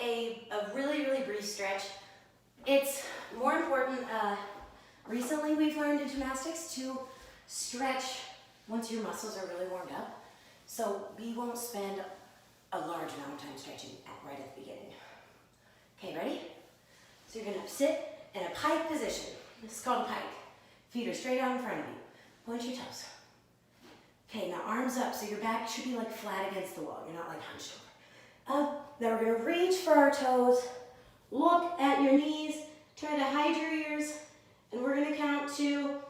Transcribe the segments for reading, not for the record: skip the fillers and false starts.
a really, really brief stretch. It's more important, recently we've learned in gymnastics to stretch once your muscles are really warmed up. So we won't spend a large amount of time stretching right at the beginning. Okay, ready? So you're gonna sit in a pike position. This is called a pike. Feet are straight out in front of you. Point your toes. Okay, now arms up, so your back should be like flat against the wall. You're not like hunched over. Up, now we're gonna reach for our toes. Look at your knees, try to hide your ears, and we're gonna count to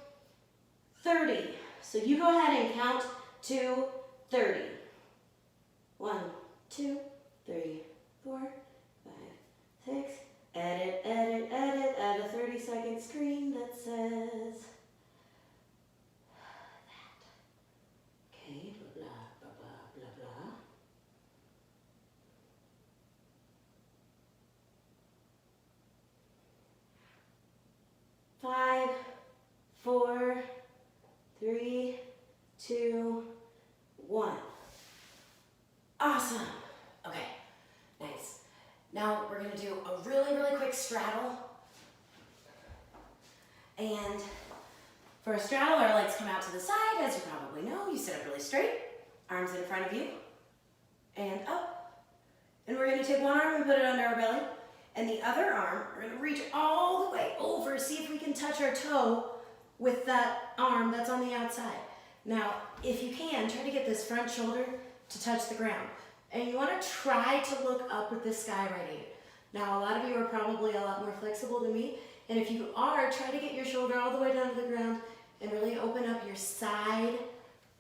30. So you go ahead and count to 30. 1, 2, 3, 4, 5, 6. Edit, edit, edit, add a 30-second screen that says that. Okay, blah, blah, blah, blah, blah. Five, 4, 3, 2, 1. Awesome. Okay, nice. Now we're going to do a really, really quick straddle. And for a straddle, our legs come out to the side. As you probably know, you sit up really straight, arms in front of you, and up. And we're going to take one arm and put it under our belly. And the other arm, we're going to reach all the way over, see if we can touch our toe with that arm that's on the outside. Now, if you can, try to get this front shoulder to touch the ground. And you want to try to look up at the sky right here. Now, a lot of you are probably a lot more flexible than me. And if you are, try to get your shoulder all the way down to the ground and really open up your side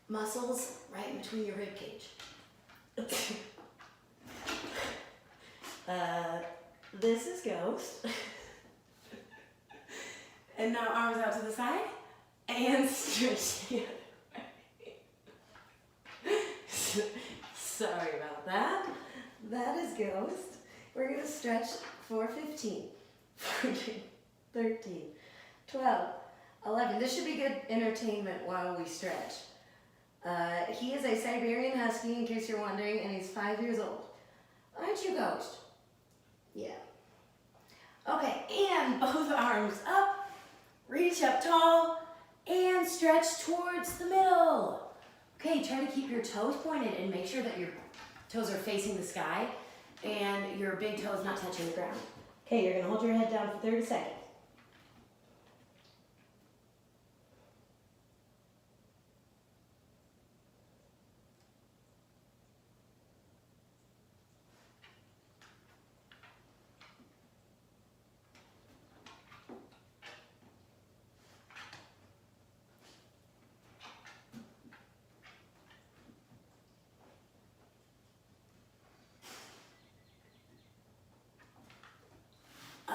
muscles right in between your rib cage. This is Ghost. And now arms out to the side and stretch the other way. Sorry about that. That is Ghost. We're going to stretch for 15, 14, 13, 12, 11. This should be good entertainment while we stretch. He is a Siberian Husky, in case you're wondering, and he's 5 years old. Aren't you, Ghost? Yeah. Okay, and both arms up, reach up tall, and stretch towards the middle. Okay, try to keep your toes pointed and make sure that your toes are facing the sky and your big toe is not touching the ground. Okay, you're gonna hold your head down for 30 seconds.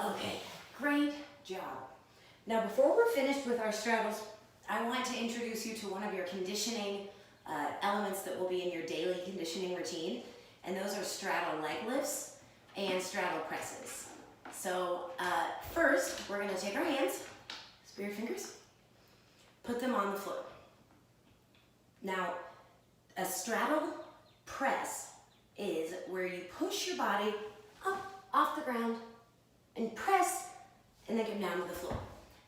Okay, great job. Now before we're finished with our straddles, I want to introduce you to one of your conditioning elements that will be in your daily conditioning routine, and those are straddle leg lifts and straddle presses. So first, we're going to take our hands, spirit fingers, put them on the floor. Now, a straddle press is where you push your body up off the ground and press, and then come down to the floor.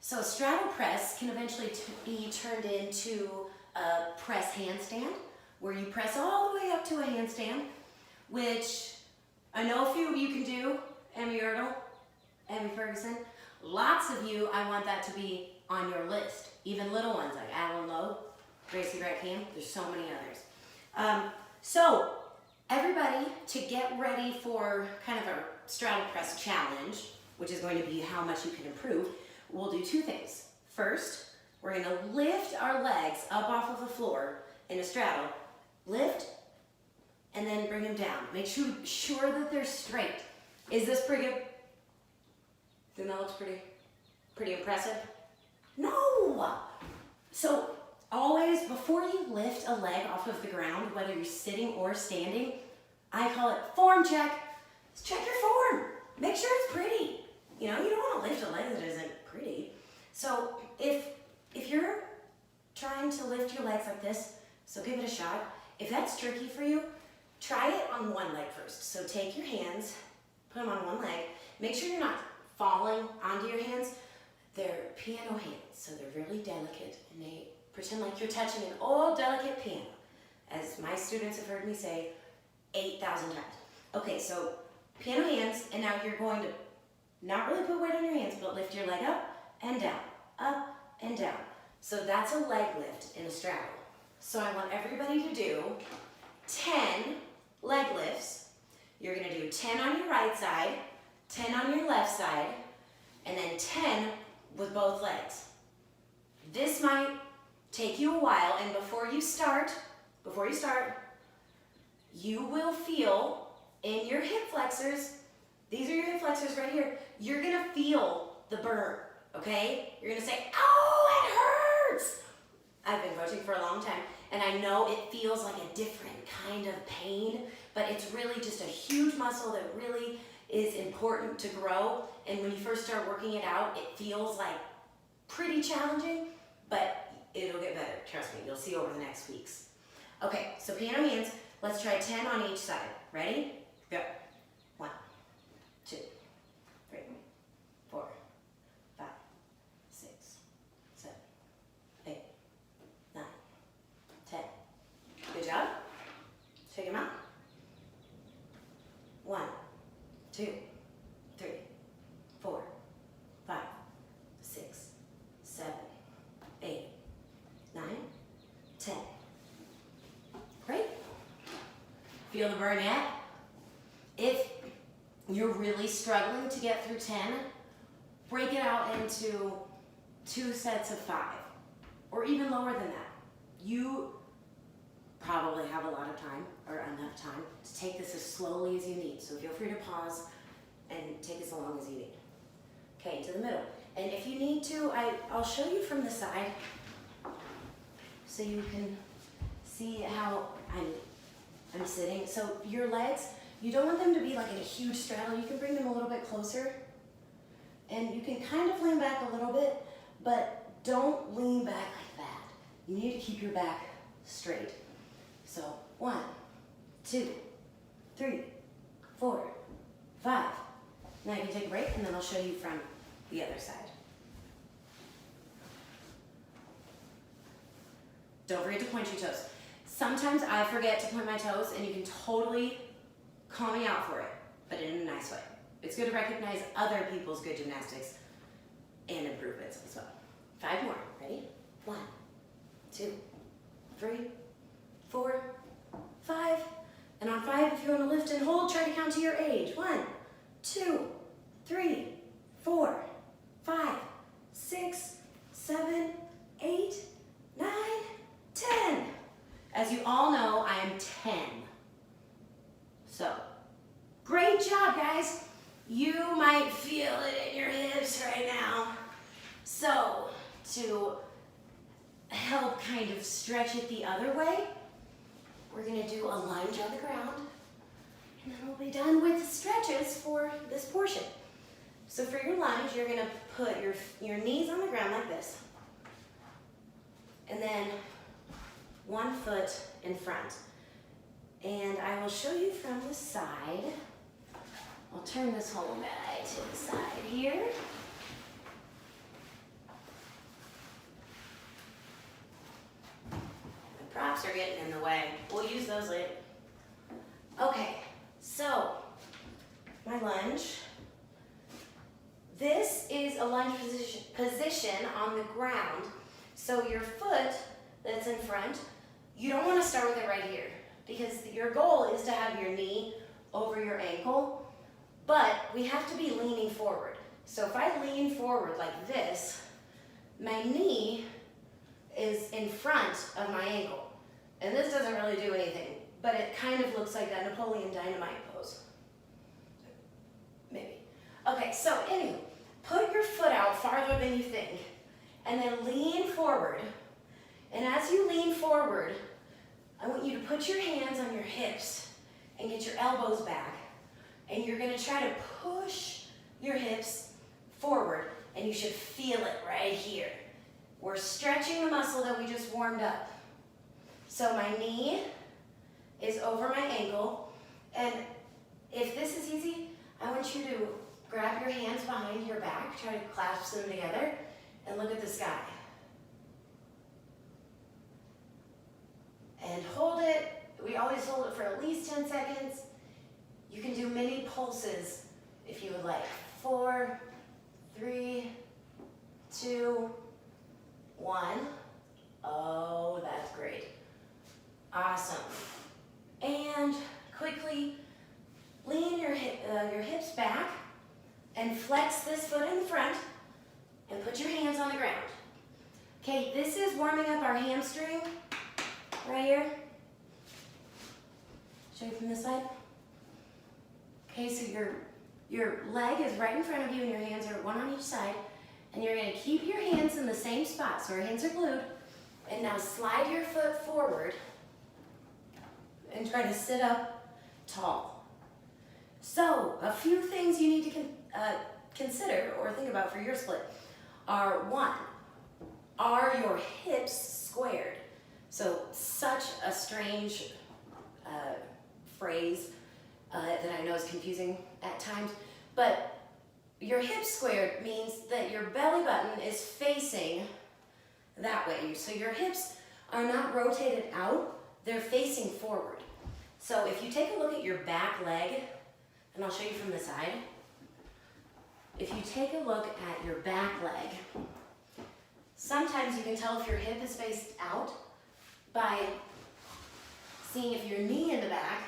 So a straddle press can eventually be turned into a press handstand, where you press all the way up to a handstand, which I know a few of you can do. Emmy Erdl, Emmy Ferguson. Lots of you, I want that to be on your list. Even little ones like Alan Lowe, Gracie Rackham, there's so many others. So everybody, to get ready for kind of a straddle press challenge, which is going to be how much you can improve, we'll do two things. First, we're going to lift our legs up off of the floor in a straddle. Lift, and then bring them down. Make sure that they're straight. Is this pretty good? Think that looks pretty impressive? No! So always, before you lift a leg off of the ground, whether you're sitting or standing, I call it form check. Just check your form. Make sure it's pretty. You know, you don't want to lift a leg that isn't pretty. So if you're trying to lift your legs like this, so give it a shot. If that's tricky for you, try it on one leg first. So take your hands, Put them on one leg. Make sure you're not falling onto your hands. They're piano hands, so they're really delicate, and they pretend like you're touching an old, delicate piano, as my students have heard me say 8,000 times. Okay, so piano hands, and now you're going to not really put weight on your hands, but lift your leg up and down, up and down. So that's a leg lift in a straddle. So I want everybody to do 10 leg lifts. You're gonna do 10 on your right side, 10 on your left side, and then 10 with both legs. This might take you a while, and before you start, you will feel in your hip flexors, these are your hip flexors right here, you're gonna feel the burn, okay? You're gonna say, oh, it hurts! I've been coaching for a long time, and I know it feels like a different kind of pain, but it's really just a huge muscle that really is important to grow, and when you first start working it out, it feels like pretty challenging, but it'll get better, trust me, you'll see over the next weeks. Okay, so piano hands, let's try 10 on each side. Ready? Go. 1, 2, 3, 4, 5, 6, 7, 8, 9, 10. Good job. Shake them out. 1, 2, 3, 4, 5, 6, 7, 8, 9, 10. Great. Feel the burn yet? If you're really struggling to get through 10, break it out into 2 sets of 5, or even lower than that. You probably have a lot of time, or enough time, to take this as slowly as you need. So feel free to pause and take as long as you need. Okay, to the middle. And if you need to, I'll show you from the side so you can see how I'm sitting. So your legs, you don't want them to be like in a huge straddle. You can bring them a little bit closer. And you can kind of lean back a little bit, but don't lean back like that. You need to keep your back straight. So 1, 2, 3, 4, 5. Now you can take a break, and then I'll show you from the other side. Don't forget to point your toes. Sometimes I forget to point my toes, and you can totally call me out for it, but in a nice way. It's good to recognize other people's good gymnastics and improvements as well. 5 more. Ready? 1, 2, 3, 4, 5. And on 5, if you want to lift and hold, try to count to your age. 1, 2, 3, 4, 5, 6, 7, 8, 9, 10. As you all know, I am 10. So, great job, guys. You might feel it in your hips right now. So, to help kind of stretch it the other way, we're gonna do a lunge on the ground, and then we'll be done with the stretches for this portion. So for your lunge, you're gonna put your knees on the ground like this, and then 1 foot in front. And I will show you from the side. I'll turn this whole guy to the side here. The props are getting in the way. We'll use those later. Okay, so my lunge. This is a lunge position on the ground. So your foot that's in front, you don't want to start with it right here, because your goal is to have your knee over your ankle, but we have to be leaning forward. So if I lean forward like this, my knee is in front of my ankle. And this doesn't really do anything, but it kind of looks like that Napoleon Dynamite pose. Maybe. Okay, so anyway, put your foot out farther than you think, and then lean forward. And as you lean forward, I want you to put your hands on your hips and get your elbows back. And you're gonna try to push your hips forward, and you should feel it right here. We're stretching the muscle that we just warmed up. So my knee is over my ankle, and if this is easy, I want grab your hands behind your back, try to clasp them together, and look at the sky. And hold it. We always hold it for at least 10 seconds. You can do mini pulses if you would like. 4, 3, 2, 1. Oh, that's great. Awesome. And quickly lean your hips back and flex this foot in front and put your hands on the ground. Okay, this is warming up our hamstring right here. Show you from this side. Okay, so your leg is right in front of you and your hands are one on each side. And you're gonna keep your hands in the same spot. So our hands are glued. And now slide your foot forward and try to sit up tall. So a few things you need to consider or think about for your split are, 1, are your hips squared? So such a strange phrase that I know is confusing at times, but your hips squared means that your belly button is facing that way. So your hips are not rotated out, they're facing forward. So if you take a look at your back leg, and I'll show you from the side. If you take a look at your back leg, sometimes you can tell if your hip is faced out by seeing if your knee in the back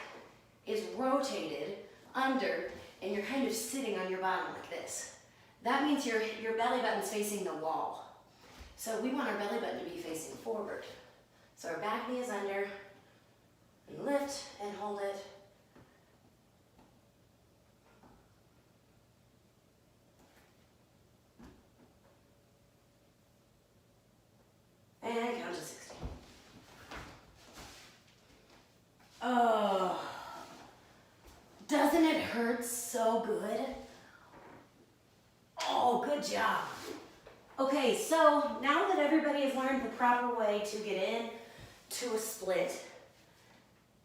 is rotated under and you're kind of sitting on your bottom like this. That means your belly button's facing the wall. So we want our belly button to be facing forward. So our back knee is under, and lift and hold it. And count to 60. Oh, doesn't it hurt so good? Oh, good job. Okay, so now that everybody has learned the proper way to get in to a split,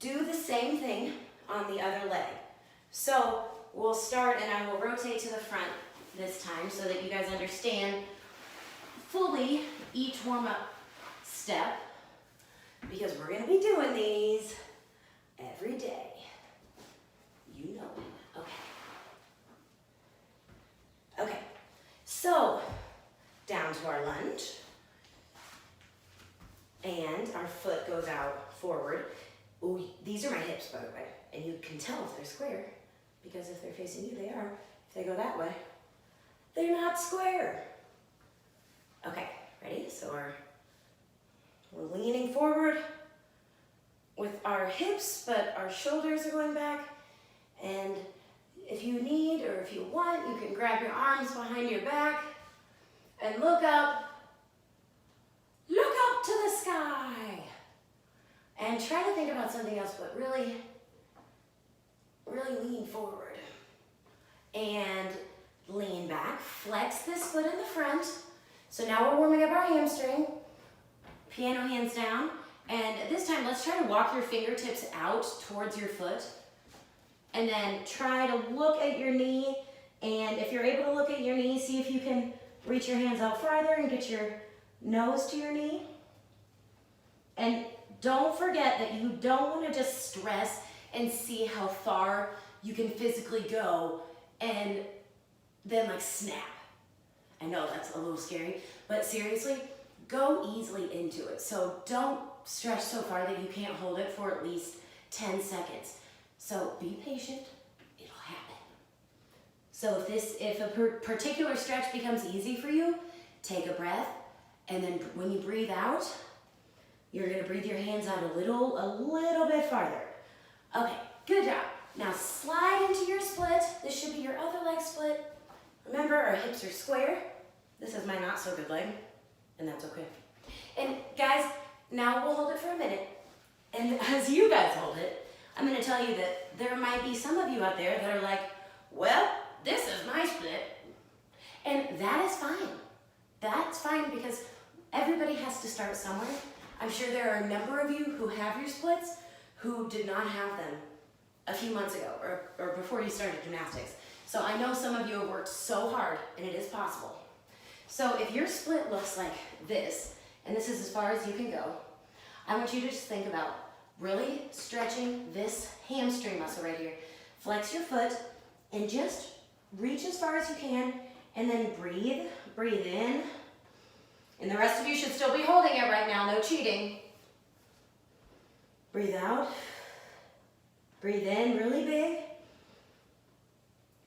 do the same thing on the other leg. So we'll start, and I will rotate to the front this time so that you guys understand fully each warm-up step, because we're going to be doing these every day. You know it. Okay. Okay. So down to our lunge, and our foot goes out forward. Ooh, these are my hips, by the way, and you can tell if they're square, because if they're facing you, they are. If they go that way, they're not square. Okay, ready? So we're leaning forward with our hips, but our shoulders are going back. And if you need, or if you want, you can grab your arms behind your back and look up to the sky. And try to think about something else, but really, really lean forward. And lean back, flex this foot in the front. So now we're warming up our hamstring. Piano hands down. And this time, let's try to walk your fingertips out towards your foot. And then try to look at your knee. And if you're able to look at your knee, see if you can reach your hands out farther and get your nose to your knee. And don't forget that you don't want to just stress and see how far you can physically go and then like snap. I know that's a little scary, but seriously, go easily into it. So don't stretch so far that you can't hold it for at least 10 seconds. So be patient, it'll happen. So if a particular stretch becomes easy for you, take a breath, and then when you breathe out, you're gonna breathe your hands out a little bit farther. Okay, good job. Now slide into your split. This should be your other leg split. Remember, our hips are square. This is my not so good leg, and that's okay. And guys, now we'll hold it for a minute. And as you guys hold it, I'm gonna tell you that there might be some of you out there that are like, well, this is my split. And that is fine. That's fine, because everybody has to start somewhere. I'm sure there are a number of you who have your splits who did not have them a few months ago or before you started gymnastics. So I know some of you have worked so hard, and it is possible. So if your split looks like this, and this is as far as you can go, I want you to just think about really stretching this hamstring muscle right here. Flex your foot and just reach as far as you can, and then breathe, breathe in. And the rest of you should still be holding it right now, no cheating. Breathe out. Breathe in really big.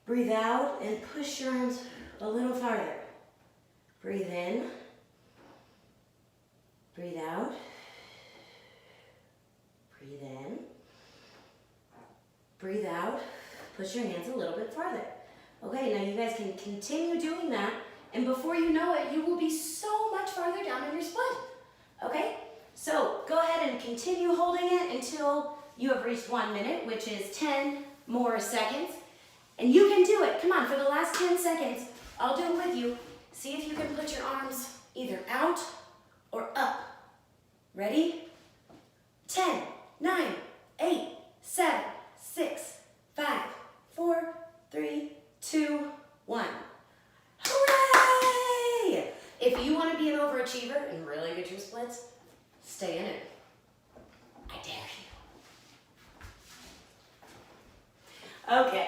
Breathe out and push your arms a little farther. Breathe in. Breathe out. Breathe in. Breathe out. Push your hands a little bit farther. Okay, now you guys can continue doing that, and before you know it, you will be so much farther down in your split. Okay? So go ahead and continue holding it until you have reached 1 minute, which is 10 more seconds. And you can do it. Come on, for the last 10 seconds, I'll do it with you. See if you can put your arms either out or up. Ready? 10, 9, 8, 7, 6, 5, 4, 3, 2, 1. Hooray! If you want to be an overachiever and really get your splits, stay in it. I dare you. Okay.